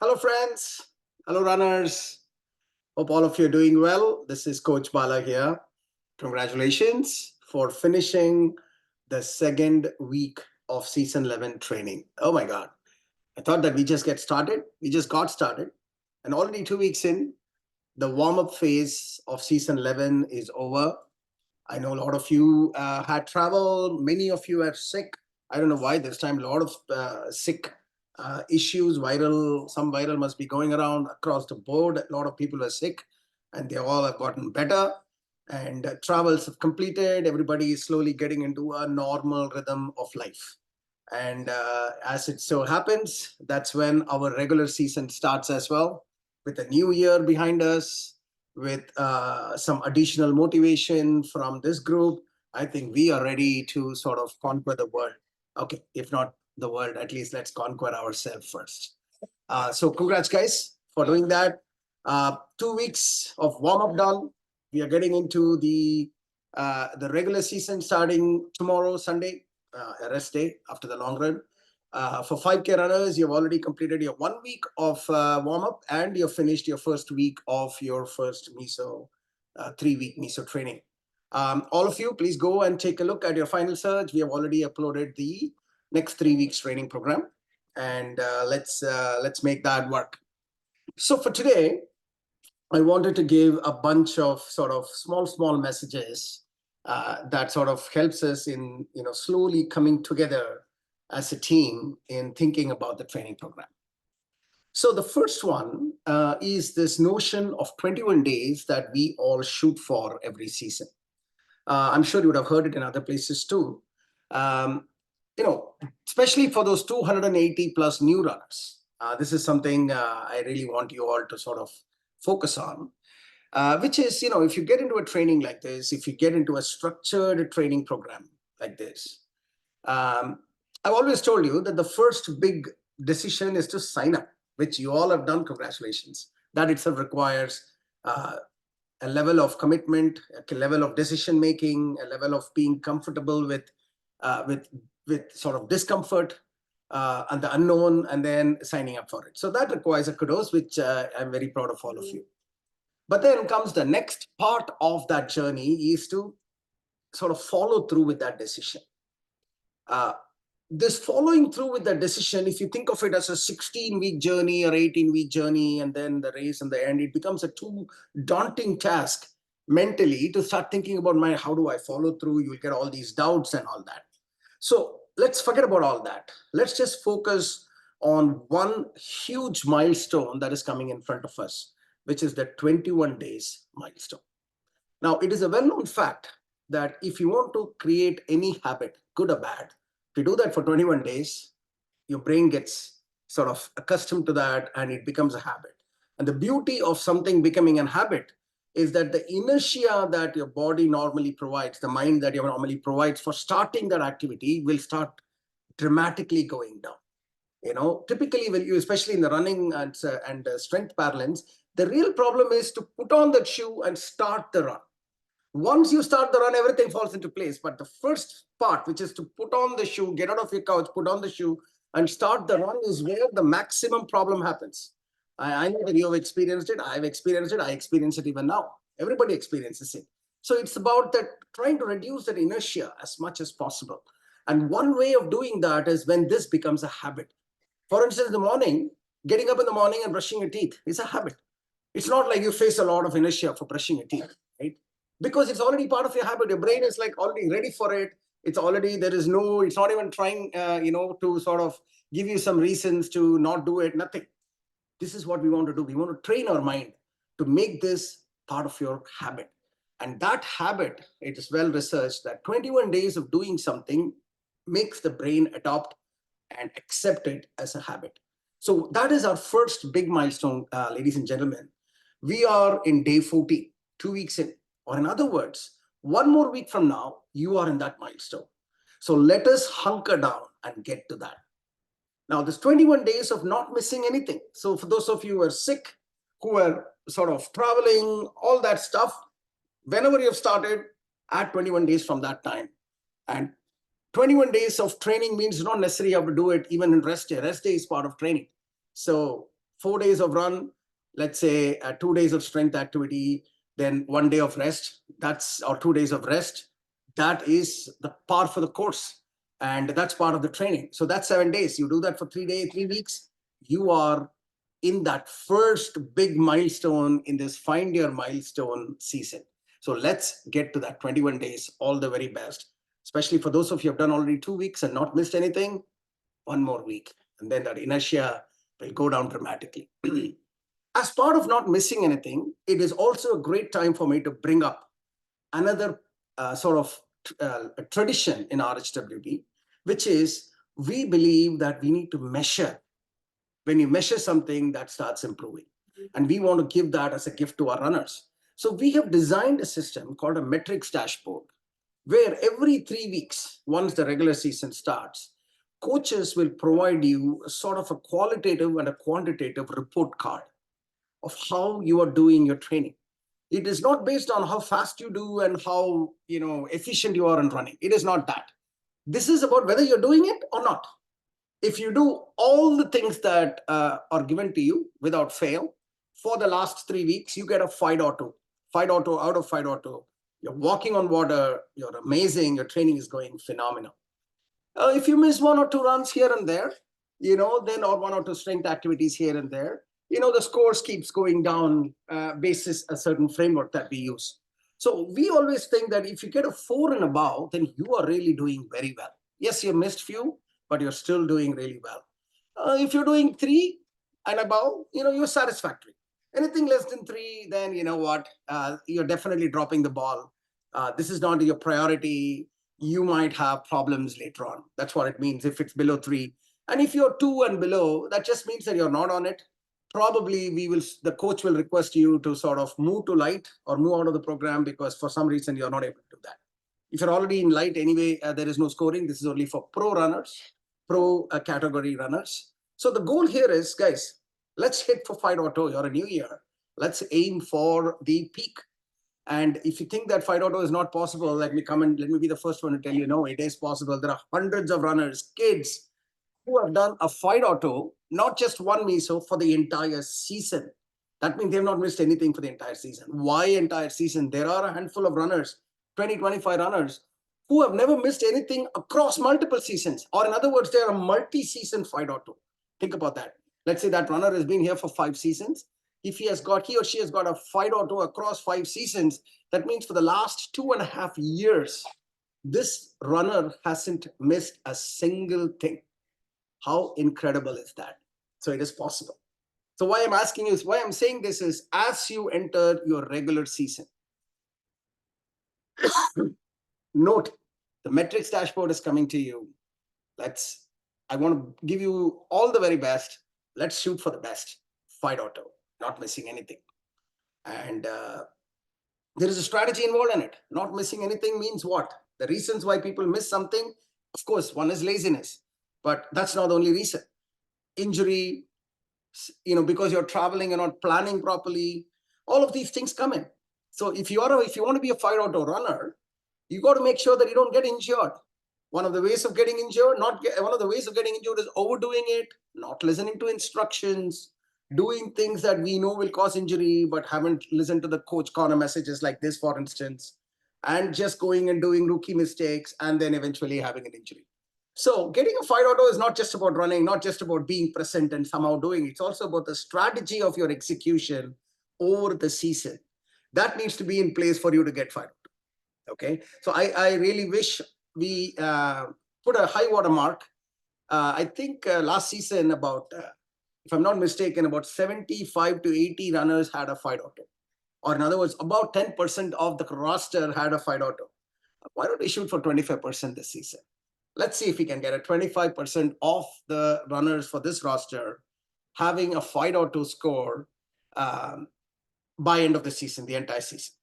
Hello, friends. Hello, runners. Hope all of you are doing well. This is Coach Bala here. Congratulations for finishing the second week of season 11 training. Oh my God. I thought that we just get started. We just got started. And already 2 weeks in, the warm up phase of season 11 is over. I know a lot of you had travel. Many of you are sick. I don't know why this time. A lot of sick issues. Some viral must be going around across the board. A lot of people are sick, and they all have gotten better. And travels have completed. Everybody is slowly getting into a normal rhythm of life. And as it so happens, that's when our regular season starts as well, with a new year behind us, with some additional motivation from this group. I think we are ready to sort of conquer the world. Okay, if not the world, at least let's conquer ourselves first. So congrats, guys, for doing that. 2 weeks of warm up done. We are getting into the regular season starting tomorrow, Sunday, a rest day after the long run. For 5K runners, you've already completed your 1 week of warm up, and you've finished your first week of your first meso 3 week meso training. All of you, please go and take a look at your final search. We have already uploaded the next 3 weeks training program, and let's make that work. So for today, I wanted to give a bunch of sort of small messages that sort of helps us in slowly coming together as a team in thinking about the training program. So the first one is this notion of 21 days that we all shoot for every season. I'm sure you would have heard it in other places too. Um, Especially for those 280 plus new runners. This is something I really want you all to sort of focus on, which is, if you get into a training like this, if you get into a structured training program like this, I've always told you that the first big decision is to sign up, which you all have done. Congratulations. That itself requires a level of commitment, a level of decision making, a level of being comfortable with sort of discomfort and the unknown, and then signing up for it. So that requires a kudos, which I'm very proud of all of you. But then comes the next part of that journey, is to sort of follow through with that decision. This following through with the decision, if you think of it as a 16-week journey or 18-week journey, and then the race and the end, it becomes a too daunting task mentally to start thinking about how do I follow through? You'll get all these doubts and all that. So let's forget about all that. Let's just focus on one huge milestone that is coming in front of us, which is the 21 days milestone. Now, it is a well-known fact that if you want to create any habit, good or bad, to do that for 21 days, your brain gets sort of accustomed to that and it becomes a habit. And the beauty of something becoming a habit is that the inertia that your body normally provides, the mind that you normally provides for starting that activity, will start dramatically going down. Typically, when you, especially in the running and strength parlance, the real problem is to put on that shoe and start the run. Once you start the run, everything falls into place. But the first part, which is to put on the shoe, get out of your couch, put on the shoe, and start the run, is where the maximum problem happens. I know that you have experienced it. I've experienced it. I experience it even now. Everybody experiences it. So it's about that, trying to reduce that inertia as much as possible. And one way of doing that is when this becomes a habit. For instance, in the morning, getting up in the morning and brushing your teeth is a habit. It's not like you face a lot of inertia for brushing your teeth, right? Because it's already part of your habit. Your brain is like already ready for it. It's not even trying, to sort of give you some reasons to not do it, nothing. This is what we want to do. We want to train our mind to make this part of your habit. And that habit, it is well researched that 21 days of doing something makes the brain adopt and accept it as a habit. So that is our first big milestone, ladies and gentlemen. We are in day 40, 2 weeks in. Or in other words, one more week from now, you are in that milestone. So let us hunker down and get to that. Now, there's 21 days of not missing anything. So for those of you who are sick, who are sort of traveling, all that stuff, whenever you've started, add 21 days from that time. And 21 days of training means you don't necessarily have to do it even in rest day. Rest day is part of training. So 4 days of run, let's say 2 days of strength activity, then 1 day of rest, or 2 days of rest. That is the par for the course. And that's part of the training. So that's 7 days. You do that for 3 weeks. You are in that first big milestone in this Find Your Milestone season. So let's get to that 21 days, all the very best, especially for those of you who have done already 2 weeks and not missed anything, 1 more week. And then that inertia will go down dramatically. As part of not missing anything, it is also a great time for me to bring up another sort of tradition in RHWB, which is we believe that we need to measure. When you measure something, that starts improving. And we want to give that as a gift to our runners. So we have designed a system called a metrics dashboard, where every 3 weeks, once the regular season starts, coaches will provide you a sort of a qualitative and a quantitative report card of how you are doing your training. It is not based on how fast you do and how efficient you are in running. It is not that. This is about whether you're doing it or not. If you do all the things that are given to you without fail for the last 3 weeks, you get a 5.2. 5.2 out of 5.2. You're walking on water. You're amazing. Your training is going phenomenal. If you miss 1 or 2 runs here and there, then or 1 or 2 strength activities here and there, the scores keeps going down basis a certain framework that we use. So we always think that if you get a 4 and above, then you are really doing very well. Yes, you missed few, but you're still doing really well. If you're doing 3 and above, you're satisfactory. Anything less than 3, then you know what, you're definitely dropping the ball. This is not your priority. You might have problems later on. That's what it means if it's below 3. And if you're 2 and below, that just means that you're not on it. Probably the coach will request you to sort of move to light or move out of the program because for some reason you're not able to do that. If you're already in light anyway, there is no scoring. This is only for pro runners, pro category runners. So the goal here is, guys, let's hit for 5.0. You're a new year. Let's aim for the peak. And if you think that 5.0 is not possible, let me be the first one to tell you, no, it is possible. There are hundreds of runners, kids, who have done a 5.0, not just one meso, for the entire season. That means they've not missed anything for the entire season. Why entire season? There are a handful of runners, 20, 25 runners, who have never missed anything across multiple seasons. Or in other words, they are a multi-season 5.0. Think about that. Let's say that runner has been here for 5 seasons. If he or she has got a 5.0 across 5 seasons, that means for the last 2.5 years, this runner hasn't missed a single thing. How incredible is that? So it is possible. So why I'm saying this is, as you enter your regular season, note the metrics dashboard is coming to you. I want to give you all the very best. Let's shoot for the best. 5.0, not missing anything. And there is a strategy involved in it. Not missing anything means what? The reasons why people miss something, of course, one is laziness, but that's not the only reason. Injury, because you're traveling and not planning properly, all of these things come in. So if you want to be a 5.0 runner, you got to make sure that you don't get injured. One of the ways of getting injured is overdoing it, not listening to instructions, doing things that we know will cause injury, but haven't listened to the coach corner messages like this, for instance, and just going and doing rookie mistakes and then eventually having an injury. So getting a 5.0 is not just about running, not just about being present and somehow doing it. It's also about the strategy of your execution over the season. That needs to be in place for you to get 5.0. Okay, so I really wish we put a high water mark. I think last season if I'm not mistaken, about 75 to 80 runners had a 5.0. Or in other words, about 10% of the roster had a 5.0. Why don't we shoot for 25% this season? Let's see if we can get a 25% of the runners for this roster having a 5.0 score by end of the season, the entire season.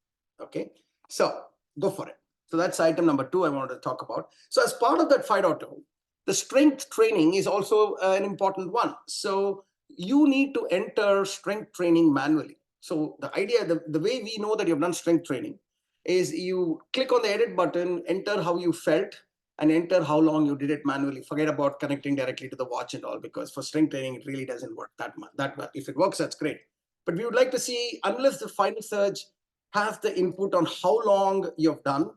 Okay, so go for it. So that's item number 2 I wanted to talk about. So as part of that 5.0, the strength training is also an important one. So you need to enter strength training manually. So the idea, the way we know that you've done strength training is you click on the edit button, enter how you felt, and enter how long you did it manually. Forget about connecting directly to the watch and all, because for strength training, it really doesn't work that much. That well. If it works, that's great. But we would like to see, unless the final surge has the input on how long you've done,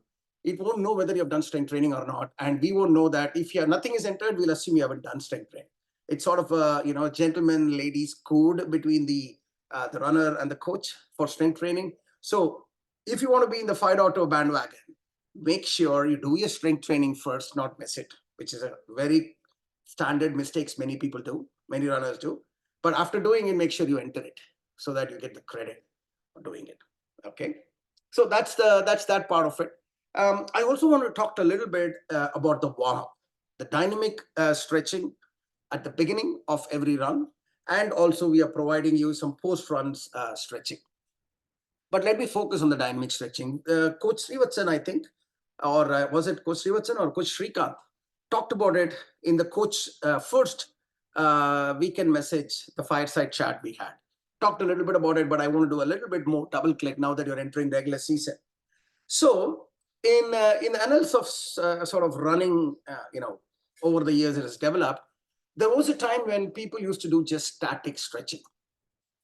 it won't know whether you've done strength training or not. And we won't know that. If you have, nothing is entered, we'll assume you haven't done strength training. It's sort of a gentleman ladies code between the runner and the coach for strength training. So if you want to be in the 5.0 bandwagon, make sure you do your strength training first, not miss it, which is a very standard mistakes many people do, many runners do. But after doing it, make sure you enter it so that you get the credit for doing it. Okay, so that's that part of it. I also want to talk a little bit about the warm-up, the dynamic stretching at the beginning of every run, and also we are providing you some post-runs stretching. But let me focus on the dynamic stretching. Coach Srivatsan, I think, or was it Coach Srivatsan or Coach Srikanth, talked about it in the coach first weekend message, the fireside chat we had. Talked a little bit about it, but I want to do a little bit more double click now that you're entering regular season. So in the annals of sort of running, over the years it has developed, there was a time when people used to do just static stretching.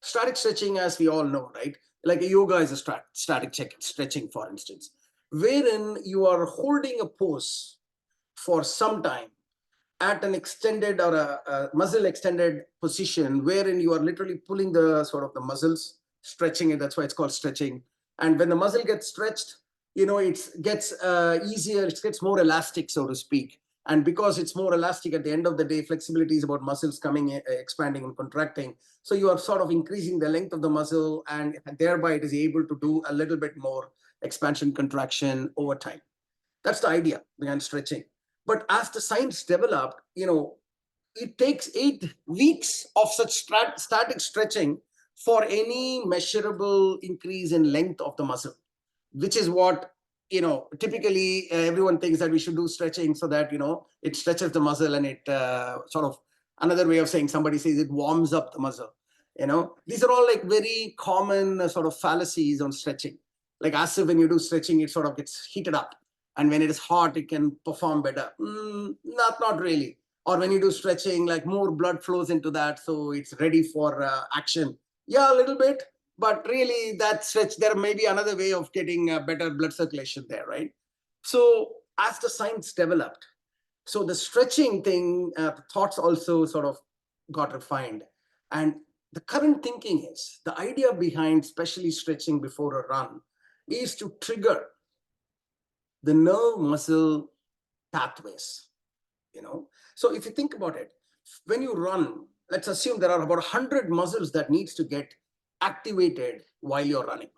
Static stretching, as we all know, right? Like a yoga is a static stretching, for instance, wherein you are holding a pose for some time at an extended or a muscle extended position, wherein you are literally pulling the sort of the muscles, stretching it. That's why it's called stretching. And when the muscle gets stretched, it gets easier, it gets more elastic, so to speak. And because it's more elastic, at the end of the day, flexibility is about muscles coming, expanding and contracting. So you are sort of increasing the length of the muscle, and thereby it is able to do a little bit more expansion, contraction over time. That's the idea behind stretching. But as the science developed, it takes 8 weeks of such static stretching for any measurable increase in length of the muscle, which is what, typically everyone thinks that we should do stretching so that, it stretches the muscle, and it sort of, another way of saying, somebody says it warms up the muscle. These are all like very common sort of fallacies on stretching. Like as if when you do stretching, it sort of gets heated up. And when it is hot, it can perform better. Not really. Or when you do stretching, like more blood flows into that, so it's ready for action. Yeah, a little bit. But really, that stretch, there may be another way of getting better blood circulation there, right? So as the science developed, so the stretching thing, thoughts also sort of got refined. And the current thinking is, the idea behind especially stretching before a run is to trigger the nerve muscle pathways. So if you think about it, when you run, let's assume there are about 100 muscles that needs to get activated while you're running.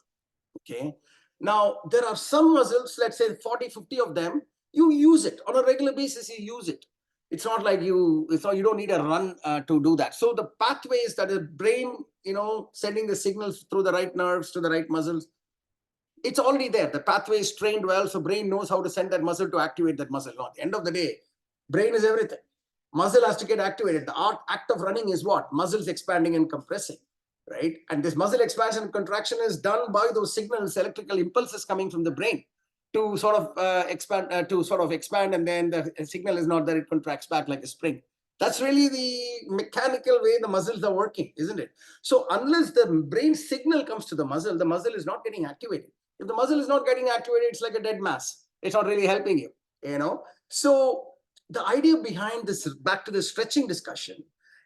Okay, now there are some muscles, let's say 40-50 of them, you use it on a regular basis. You use it. It's not like you don't need a run to do that. So the pathways that the brain, sending the signals through the right nerves to the right muscles, it's already there. The pathway is trained well, so brain knows how to send that muscle to activate that muscle. Now, at the end of the day, brain is everything. Muscle has to get activated. The act of running is what? Muscles expanding and compressing, right? And this muscle expansion and contraction is done by those signals, electrical impulses coming from the brain to sort of expand, and then the signal is not that it contracts back like a spring. That's really the mechanical way the muscles are working, isn't it? So unless the brain signal comes to the muscle is not getting activated. If the muscle is not getting activated, it's like a dead mass. It's not really helping you, So the idea behind this, back to the stretching discussion,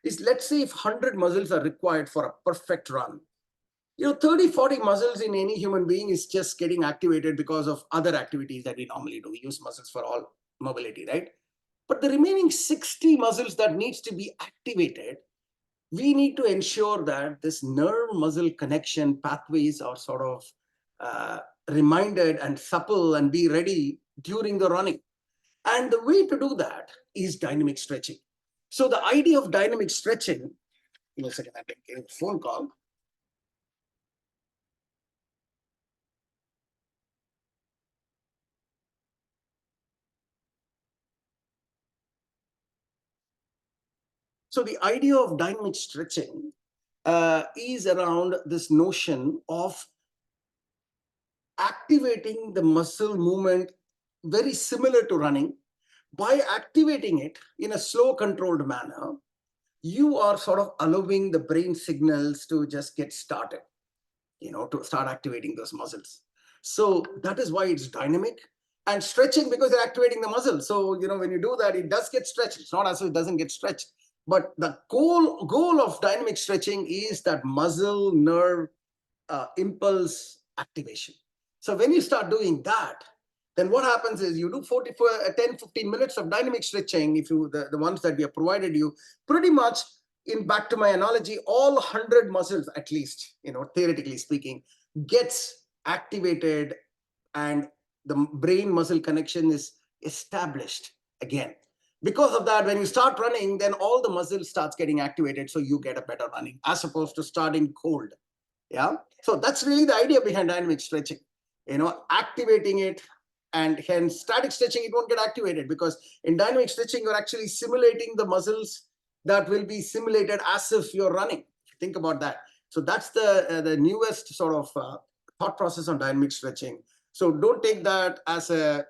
is, let's say if 100 muscles are required for a perfect run, 30-40 muscles in any human being is just getting activated because of other activities that we normally do. We use muscles for all mobility, right? But the remaining 60 muscles that needs to be activated, we need to ensure that this nerve muscle connection pathways are sort of reminded and supple and be ready during the running. And the way to do that is dynamic stretching. So the idea of dynamic stretching, give me a second, I'm getting a phone call. So the idea of dynamic stretching is around this notion of activating the muscle movement very similar to running, By activating it in a slow, controlled manner, you are sort of allowing the brain signals to just get started, to start activating those muscles. So that is why it's dynamic. And stretching, because you're activating the muscle. So, when you do that, it does get stretched. It's not as if it doesn't get stretched. But the goal of dynamic stretching is that muscle nerve impulse activation. So when you start doing that, then what happens is you do 10-15 minutes of dynamic stretching. If you the ones that we have provided you, pretty much, in back to my analogy, all 100 muscles at least, theoretically speaking, gets activated, and the brain muscle connection is established again. Because of that, when you start running, then all the muscles starts getting activated, so you get a better running as opposed to starting cold. Yeah. So that's really the idea behind dynamic stretching, activating it. And hence static stretching, it won't get activated, because in dynamic stretching, you're actually simulating the muscles that will be simulated as if you're running. Think about that. So that's the newest sort of thought process on dynamic stretching. So don't take that as a,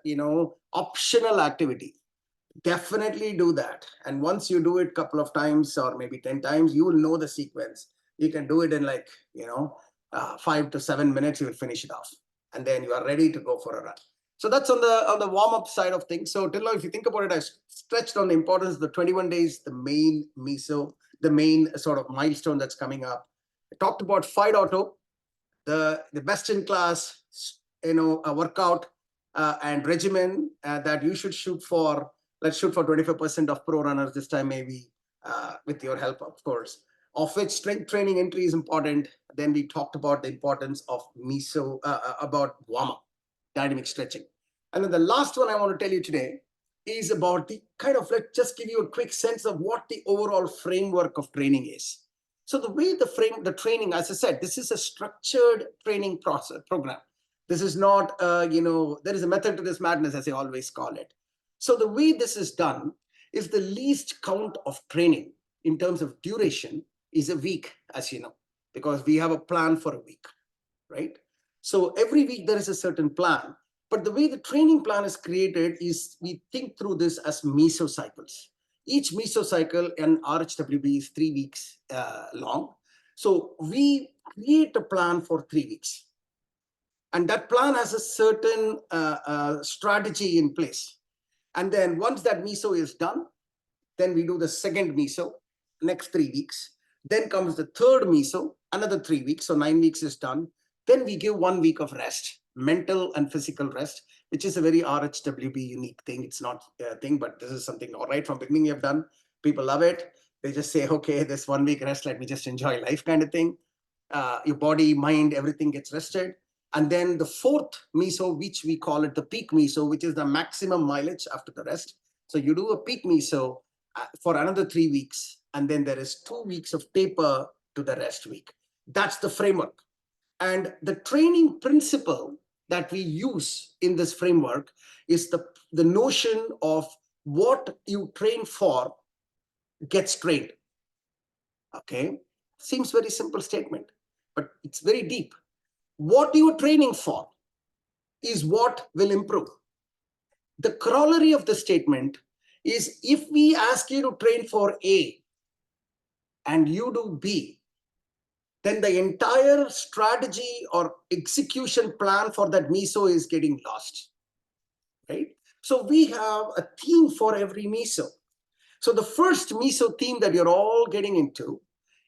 optional activity. Definitely do that. And once you do it a couple of times or maybe 10 times, you will know the sequence. You can do it in 5 to 7 minutes, you will finish it off. And then you are ready to go for a run. So that's on the warm-up side of things. So till now, if you think about it, I stretched on the importance of the 21 days, the main meso, the main sort of milestone that's coming up. I talked about 5.0, the best in class, a workout and regimen that you should shoot for. Let's shoot for 25% of pro runners this time, maybe with your help, of course, of which strength training entry is important. Then we talked about the importance of about warm-up, dynamic stretching. And then the last one I want to tell you today is about the let's just give you a quick sense of what the overall framework of training is. So the way the training, as I said, this is a structured training program. This is not, there is a method to this madness, as I always call it. So the way this is done is the least count of training in terms of duration is a week, as you know, because we have a plan for a week, right? So every week there is a certain plan. But the way the training plan is created is we think through this as mesocycles. Each mesocycle in RHWB is 3 weeks long. So we create a plan for 3 weeks. And that plan has a certain strategy in place. And then once that meso is done, then we do the second meso, next 3 weeks. Then comes the third meso, another 3 weeks. So 9 weeks is done. Then we give 1 week of rest, mental and physical rest, which is a very RHWB unique thing. It's not a thing, but this is something all right from beginning we have done. People love it. They just say, okay, this 1 week rest, let me just enjoy life kind of thing. Your body, mind, everything gets rested. And then the fourth meso, which we call it the peak meso, which is the maximum mileage after the rest. So you do a peak meso for another 3 weeks. And then there is 2 weeks of taper to the rest week. That's the framework. And the training principle that we use in this framework is the notion of what you train for gets trained. Okay? Seems very simple statement, but it's very deep. What you are training for is what will improve. The corollary of the statement is if we ask you to train for A and you do B, then the entire strategy or execution plan for that meso is getting lost, right? So we have a theme for every meso. So the first meso theme that you're all getting into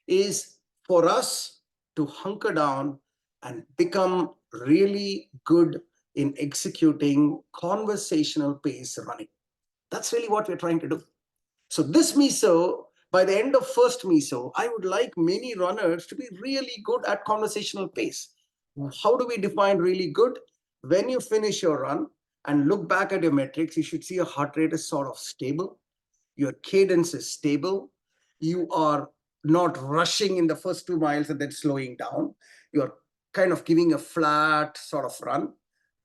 is for us to hunker down and become really good in executing conversational pace running. That's really what we're trying to do. So this meso, by the end of first meso, I would like many runners to be really good at conversational pace. How do we define really good? When you finish your run and look back at your metrics, you should see your heart rate is sort of stable. Your cadence is stable. You are not rushing in the first 2 miles and then slowing down. You're kind of giving a flat sort of run,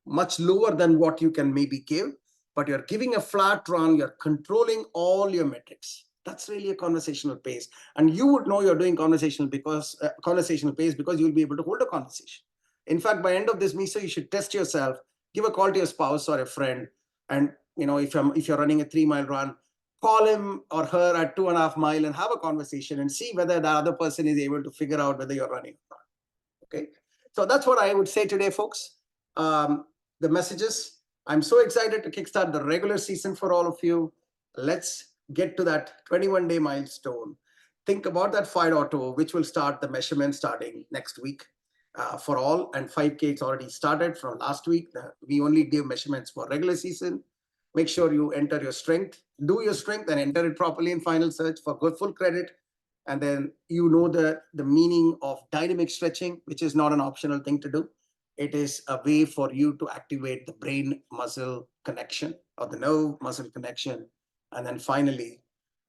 much lower than what you can maybe give, but you're giving a flat run. You're controlling all your metrics. That's really a conversational pace. And you would know you're doing conversational pace because you'll be able to hold a conversation. In fact, by end of this meso, you should test yourself, give a call to your spouse or a friend, and if you're running a 3-mile run, call him or her at 2.5 mile and have a conversation and see whether the other person is able to figure out whether you're running or not. Okay, so that's what I would say today, folks. The messages. I'm so excited to kickstart the regular season for all of you. Let's get to that 21-day milestone. Think about that 5.0, which will start the measurement starting next week for all, and 5K it's already started from last week. We only give measurements for regular season. Make sure you enter your strength, do your strength, and enter it properly in final search for good full credit. And then the meaning of dynamic stretching, which is not an optional thing to do. It is a way for you to activate the brain muscle connection or the nerve muscle connection. And then finally,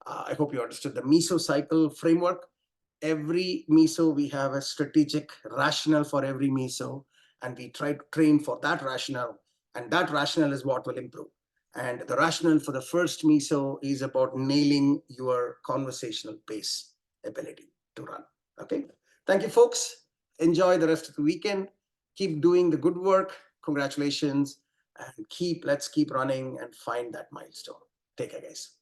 I hope you understood the mesocycle framework. Every meso, we have a strategic rationale for every meso, and we try to train for that rationale, and that rationale is what will improve. And the rationale for the first meso is about nailing your conversational pace ability to run. Okay, thank you, folks. Enjoy the rest of the weekend. Keep doing the good work. Congratulations, and let's keep running and find that milestone. Take care, guys.